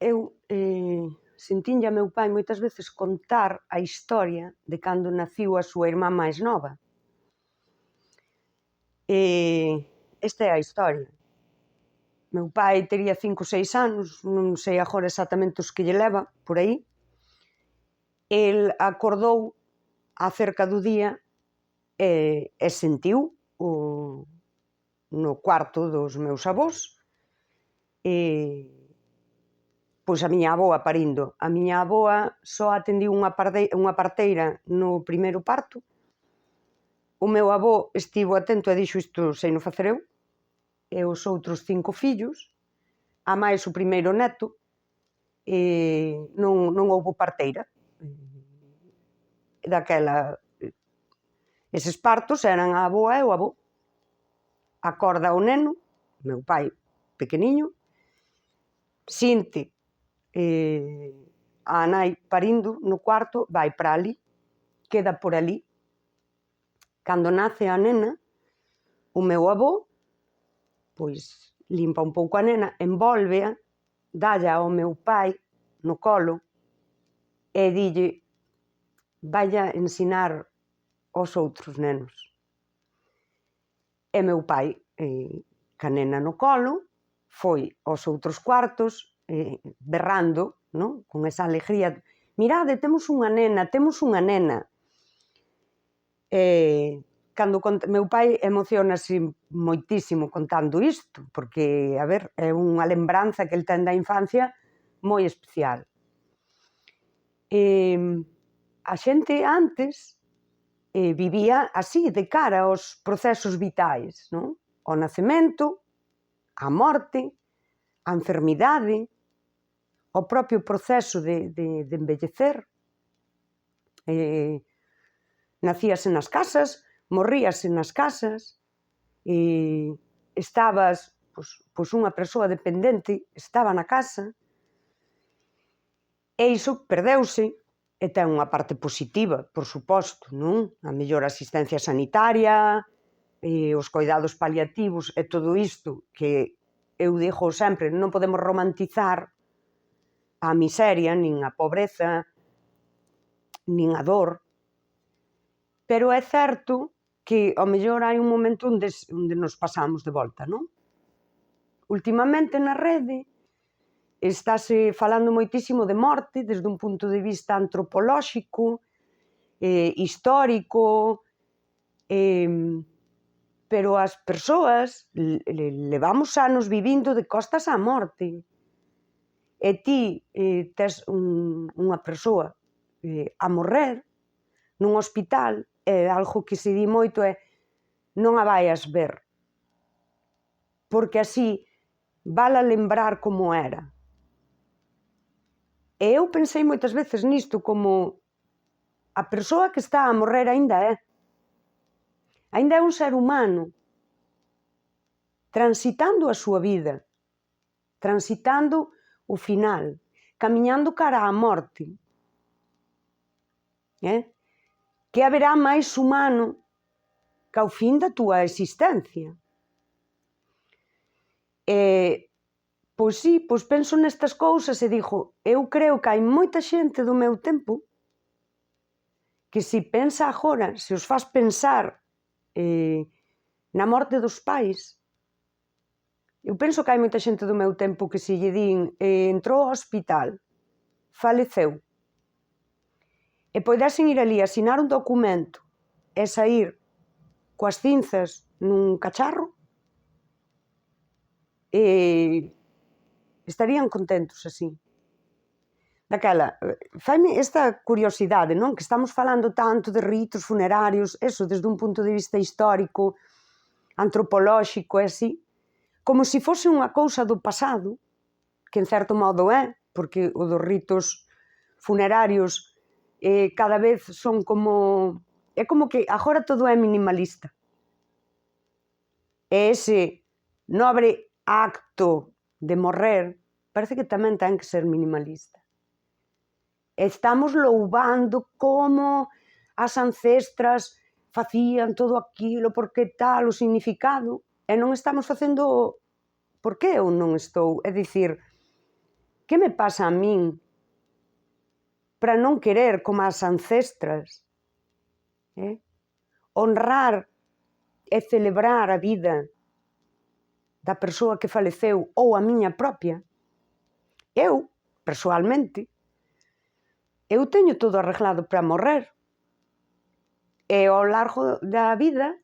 eu sentinlle a meu pai moitas veces contar a historia de cando naciu a súa irmá máis nova. Esta é a historia. Meu pai tería 5 ou 6 anos, non sei agora exactamente os que lle leva, por aí. El acordou acerca do día e sentiu no cuarto dos meus avós pois a miña avoa parindo. A miña avoa só atendiu unha parteira no primeiro parto. O meu avó estivo atento e dixo: isto sei no facer eu. E os outros 5 fillos, a máis o primeiro neto, non houbo parteira. Daquela, eses partos eran a avoa e o avó. Acorda o neno, meu pai pequeniño, sinte a nai parindo no cuarto, vai para ali, queda por ali. Cando nace a nena, o meu avó, pois limpa un pouco a nena, envólvea, dálla ao meu pai no colo e dille: vaia ensinar aos outros nenos. E meu pai, ca nena no colo, foi aos outros cuartos, berrando, non? Con esa alegría: mirade, temos unha nena, temos unha nena. Cando meu pai emocionase moitísimo contando isto, porque, a ver, é unha lembranza que el ten da infancia moi especial. A xente antes vivía así, de cara aos procesos vitais, non? Ao nacemento, á morte, á enfermidade, ao propio proceso de envellecer. Nacíase nas casas, morríase nas casas, estabas, pois unha persoa dependente estaba na casa, e iso perdeuse, e ten unha parte positiva, por suposto, non? A mellor asistencia sanitaria, os coidados paliativos e todo isto que eu digo sempre, non podemos romantizar a miseria, nin a pobreza, nin a dor, pero é certo que ao mellor hai un momento onde nos pasamos de volta, non? Últimamente na rede estáse falando moitísimo de morte desde un punto de vista antropolóxico, histórico, pero as persoas levamos anos vivindo de costas á morte. E ti tes unha persoa a morrer nun hospital, e algo que se di moito é: non a vaias ver, porque así vala lembrar como era. E eu pensei moitas veces nisto, como a persoa que está a morrer aínda é un ser humano transitando a súa vida, transitando o final, camiñando cara á morte. Que haberá máis humano que ao fin da túa existencia? Pois sí, pois penso nestas cousas e digo, eu creo que hai moita xente do meu tempo que se pensa agora, se os fas pensar na morte dos pais, eu penso que hai moita xente do meu tempo que se lle din entrou ao hospital, faleceu, e poidesen ir ali, asinar un documento e saír coas cinzas nun cacharro, estarían contentos así. Daquela, faime esta curiosidade, non? Que estamos falando tanto de ritos funerarios, eso, desde un punto de vista histórico, antropolóxico e así, como se fose unha cousa do pasado, que en certo modo é, porque o dos ritos funerarios cada vez son como... É como que agora todo é minimalista. E ese nobre acto de morrer parece que tamén ten que ser minimalista. Estamos louvando como as ancestras facían todo aquilo, porque tal, o significado, e non estamos facendo... Por que eu non estou? É dicir, que me pasa a min para non querer como as ancestras? Honrar e celebrar a vida da persoa que faleceu ou a miña propia. Eu, persoalmente, eu teño todo arreglado para morrer. E ao largo da vida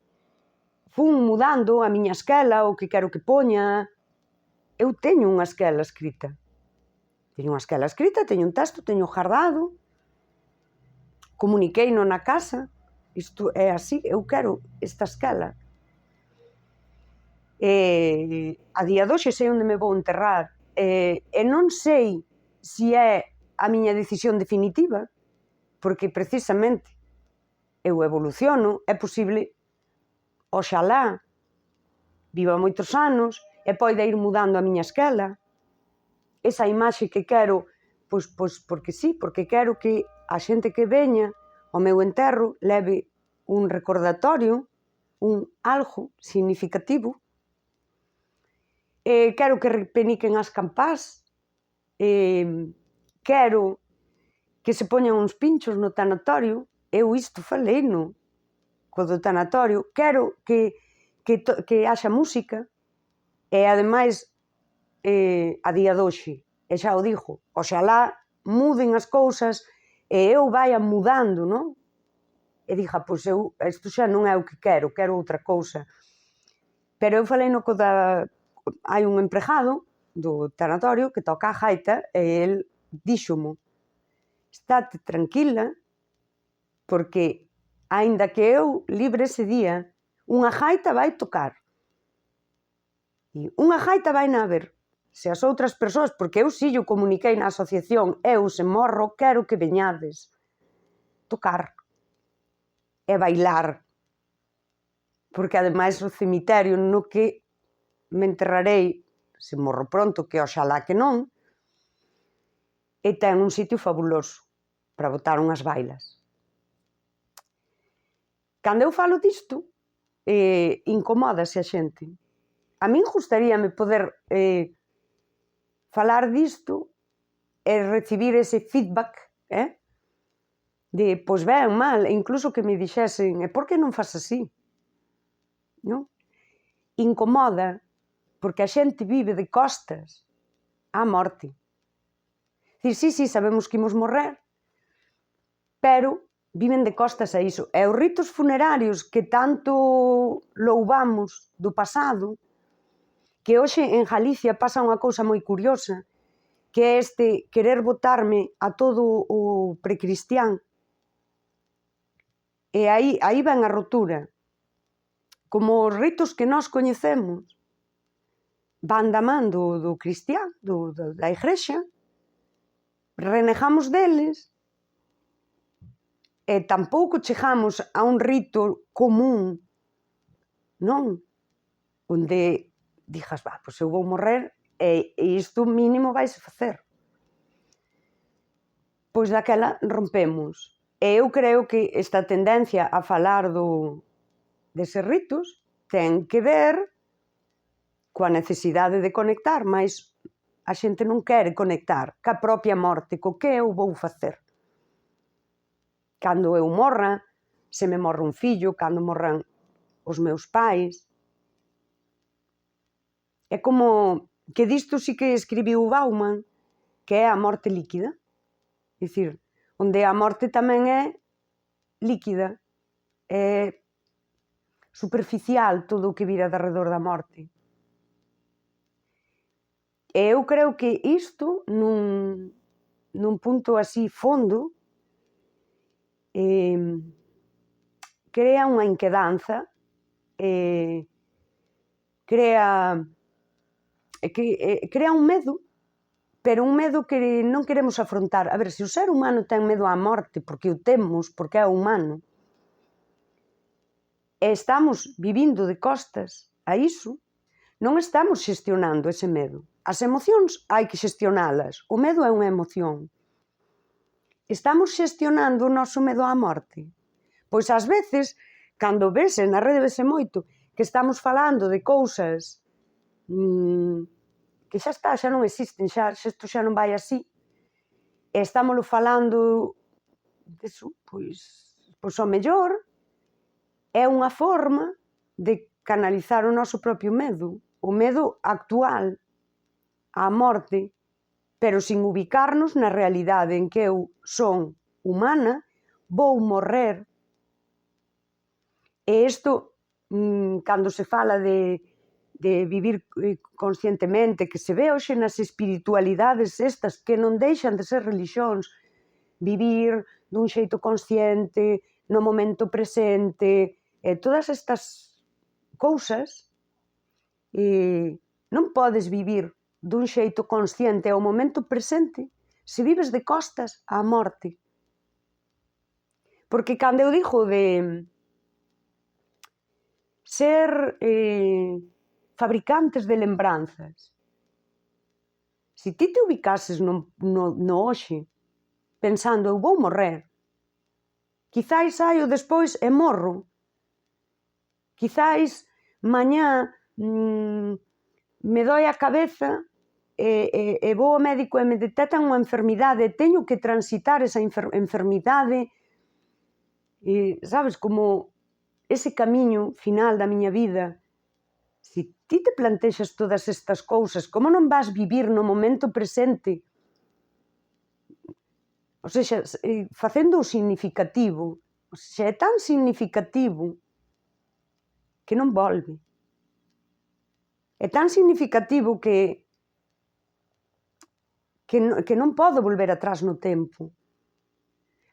fun mudando a miña esquela, o que quero que poña. Eu teño unha esquela escrita. Teño unha esquela escrita, teño un texto, teño gardado. Comuniqueino na casa. Isto é así, eu quero esta esquela. A día de hoxe sei onde me vou enterrar. E non sei se é a miña decisión definitiva, porque precisamente eu evoluciono, é posible, oxalá, viva moitos anos e poida ir mudando a miña esquela. Esa imaxe que quero, pois porque sí, porque quero que a xente que veña ao meu enterro leve un recordatorio, algo significativo. Quero que repeniquen as campás, quero que se poñan uns pinchos no tanatorio. Eu isto faleino co do tanatorio. Quero que haxa música e, ademais, a día de hoxe, e xa o digo, oxalá muden as cousas e eu vaya mudando, non? E diga, pois eu, isto xa non é o que quero outra cousa. Pero eu faleino co da... Hai un empregado do tanatorio que toca a gaita e el díxomo: estate tranquila, porque, aínda que eu libre ese día, unha gaita vai tocar. E unha gaita vai na haber. Se as outras persoas, porque eu si yo comuniquei na asociación, eu se morro quero que veñades tocar e bailar, porque ademais o cemiterio no que me enterrarei, se morro pronto, que oxalá que non, e ten un sitio fabuloso para botar unhas bailas. Cando eu falo disto, incomódase a xente. A min gustaríame poder falar disto e recibir ese feedback, de, pois ben, mal, e incluso que me dixesen, e por que non fas así? Non? Incomoda, porque a xente vive de costas á morte. Dicir, sí, sabemos que imos morrer, pero viven de costas a iso. E os ritos funerarios que tanto louvamos do pasado, que hoxe en Galicia pasa unha cousa moi curiosa, que é este querer botarme a todo o precristián. E aí ven a rotura. Como os ritos que nós coñecemos van da man do cristián, da igrexa, renegamos deles e tampouco chegamos a un rito común, non? Onde dixas, pois eu vou morrer e isto mínimo vaise facer. Pois daquela rompemos. E eu creo que esta tendencia a falar deses ritos ten que ver coa necesidade de conectar, mas a xente non quere conectar ca propia morte, co que eu vou facer. Cando eu morra, se me morre un fillo, cando morran os meus pais. É como que disto sí que escribiu Bauman, que é a morte líquida. É dicir, onde a morte tamén é líquida, é superficial todo o que vira de arredor da morte. E eu creo que isto, nun punto así fondo, crea unha inquedanza, crea un medo, pero un medo que non queremos afrontar. A ver, se o ser humano ten medo á morte, porque o temos, porque é humano, e estamos vivindo de costas a iso, non estamos xestionando ese medo. As emocións hai que xestionalas. O medo é unha emoción. Estamos xestionando o noso medo á morte? Pois ás veces, cando vese na rede vese moito que estamos falando de cousas que xa está, xa non existen, xa isto xa non vai así, e estámoslo falando deso, pois ao mellor é unha forma de canalizar o noso propio medo, o medo actual á morte, pero sin ubicarnos na realidade en que eu son humana, vou morrer. E isto, cando se fala de vivir conscientemente, que se ve hoxe nas espiritualidades estas que non deixan de ser religións, vivir dun xeito consciente, no momento presente, todas estas cousas, non podes vivir dun xeito consciente ao momento presente se vives de costas á morte. Porque cando eu digo de ser fabricantes de lembranzas, se ti te ubicases no hoxe, pensando, eu vou morrer, quizáis saio despois e morro, quizáis mañá me doi a cabeza e vou ao médico e me detectan unha enfermidade e teño que transitar esa enfermidade, sabes, como ese camiño final da miña vida. Se ti te plantexas todas estas cousas, como non vas vivir no momento presente? O seja, facendo o significativo, o seja, é tan significativo que non volve. É tan significativo que non podo volver atrás no tempo.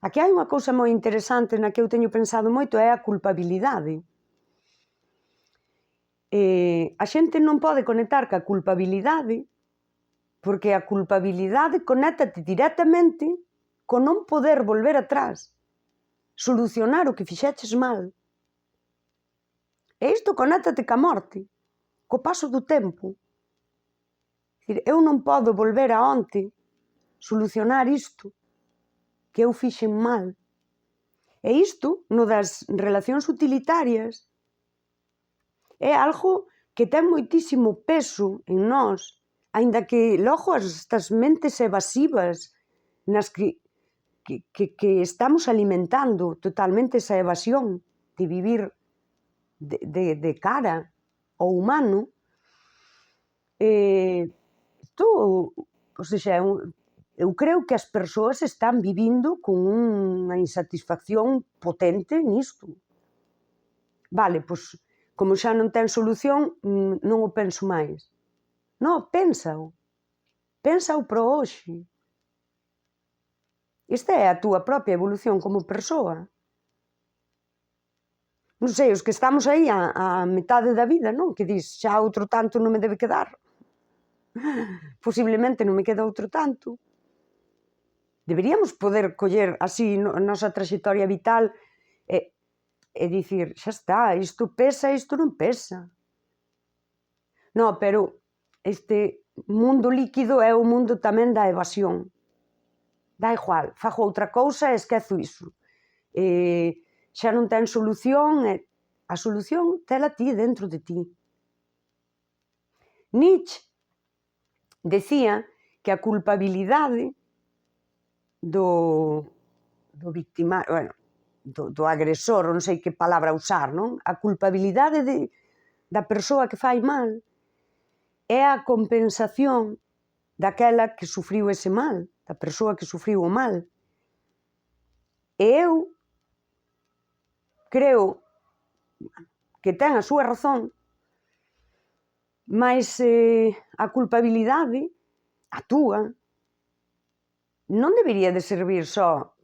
Aquí hai unha cousa moi interesante na que eu teño pensado moito, é a culpabilidade. A xente non pode conectar ca culpabilidade porque a culpabilidade conéctate directamente co non poder volver atrás, solucionar o que fixeches mal. E isto conéctate ca morte, co paso do tempo. Eu non podo volver a onte, solucionar isto que eu fixen mal. E isto, no das relacións utilitarias, é algo que ten moitísimo peso en nós, aínda que logo estas mentes evasivas nas que estamos alimentando totalmente esa evasión de vivir de cara ao humano, isto, ou seja, eu creo que as persoas están vivindo con unha insatisfacción potente nisto. Vale, pois, como xa non ten solución, non o penso máis. Non, pénsao. Pénsao para hoxe. Esta é a túa propia evolución como persoa. Non sei, os que estamos aí a metade da vida, non? Que dis, xa outro tanto non me debe quedar. Posiblemente non me queda outro tanto. Deberíamos poder coller así a nosa traxectoria vital e dicir, xa está, isto pesa, isto non pesa. Non, pero este mundo líquido é o mundo tamén da evasión. Dá igual, fago outra cousa e esquezo iso. Xa non ten solución, a solución tela ti dentro de ti. Nietzsche decía que a culpabilidade do victimario, bueno, do agresor, non sei que palabra usar, non? A culpabilidade da persoa que fai mal é a compensación daquela que sufriu ese mal, da persoa que sufriu o mal. E eu creo que ten a súa razón, mas a culpabilidade, a túa, non debería de servir só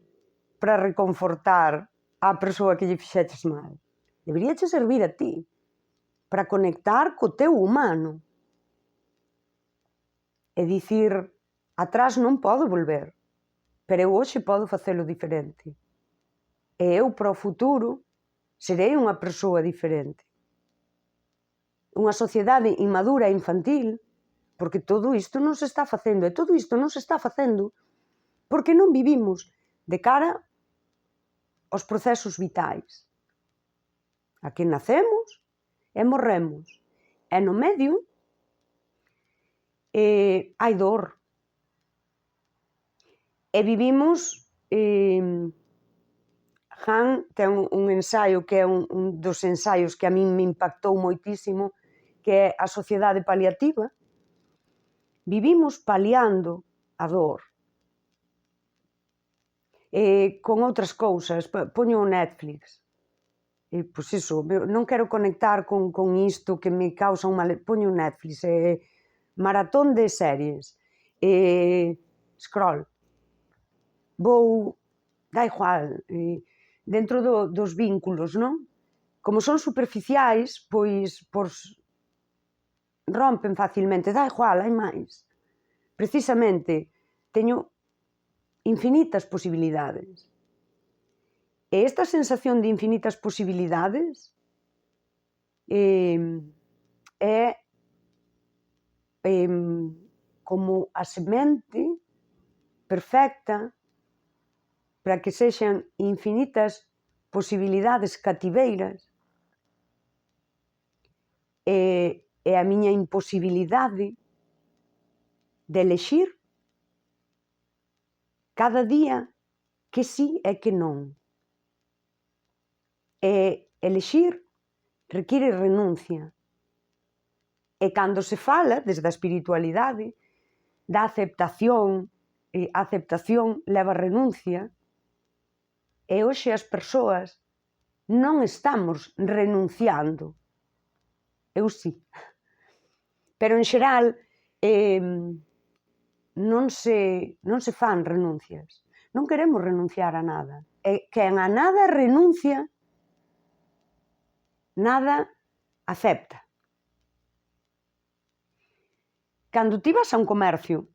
para reconfortar a persoa que lle fixeches mal. Debería che servir a ti, para conectar co teu humano. E dicir, atrás non podo volver, pero eu hoxe podo facelo diferente. E eu, para o futuro, serei unha persoa diferente. Unha sociedade inmadura e infantil, porque todo isto non se está facendo, e todo isto non se está facendo porque non vivimos de cara aos procesos vitais. Aquí nacemos e morremos. E no medio hai dor. E vivimos... Han ten un ensaio que é un dos ensaios que a min me impactou moitísimo, que é a sociedade paliativa. Vivimos paliando a dor. Con outras cousas, poño o Netflix. Pois iso, non quero conectar con isto que me causa un mal... Poño o Netflix, maratón de series, scroll. Vou... dá igual, dentro dos vínculos, non? Como son superficiais, pois rompen facilmente, dá igual, hai máis. Precisamente, teño infinitas posibilidades. E esta sensación de infinitas posibilidades é como a semente perfecta para que sexan infinitas posibilidades cativeiras e a miña imposibilidade de elexir cada día que sí e que non. E elexir require renuncia. E cando se fala, desde a espiritualidade, da aceptación, a aceptación leva renuncia, e hoxe as persoas non estamos renunciando. Eu sí. Pero en xeral non se fan renuncias. Non queremos renunciar a nada. E quen a nada renuncia, nada acepta. Cando ti vas a un comercio,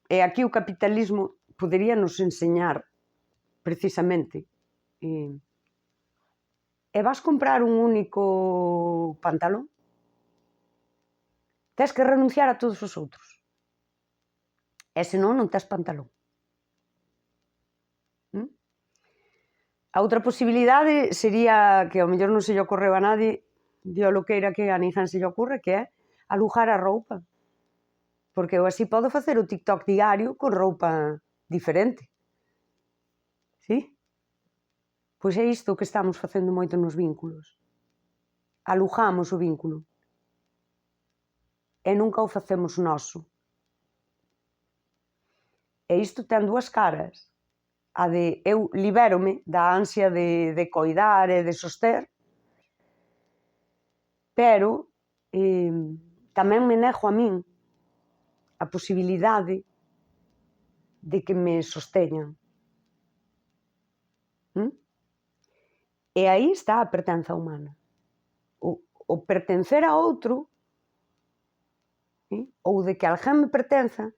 e aquí o capitalismo podería nos enseñar precisamente, e vas comprar un único pantalón, tes que renunciar a todos os outros. E senón non tes pantalón. A outra posibilidade sería, que ao mellor non se lle ocorreu a nadie, dio lo que era que a ninguén se lle ocurre, que é alugar a roupa. Porque eu así podo facer o TikTok diario con roupa diferente. Sí? Pois é isto que estamos facendo moito nos vínculos. Alugamos o vínculo. E nunca o facemos noso. E isto ten dúas caras. A de eu libérome da ansia de coidar e de soster, pero tamén me nego a min a posibilidade de que me sosteñan. E aí está a pertenza humana. O pertencer a outro, ou de que alguén me pertenza,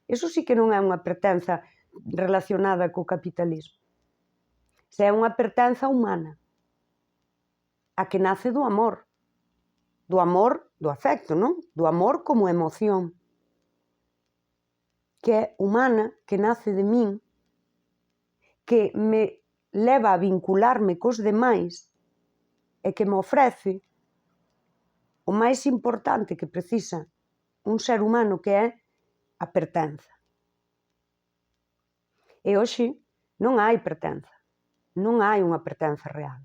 iso sí que non é unha pertenza relacionada co capitalismo. Se é unha pertenza humana, a que nace do amor, do afecto, non? Do amor como emoción, que é humana, que nace de min, que me leva a vincularme cos demais e que me ofrece o máis importante que precisa un ser humano, que é a pertenza. E hoxe non hai pertenza, non hai unha pertenza real.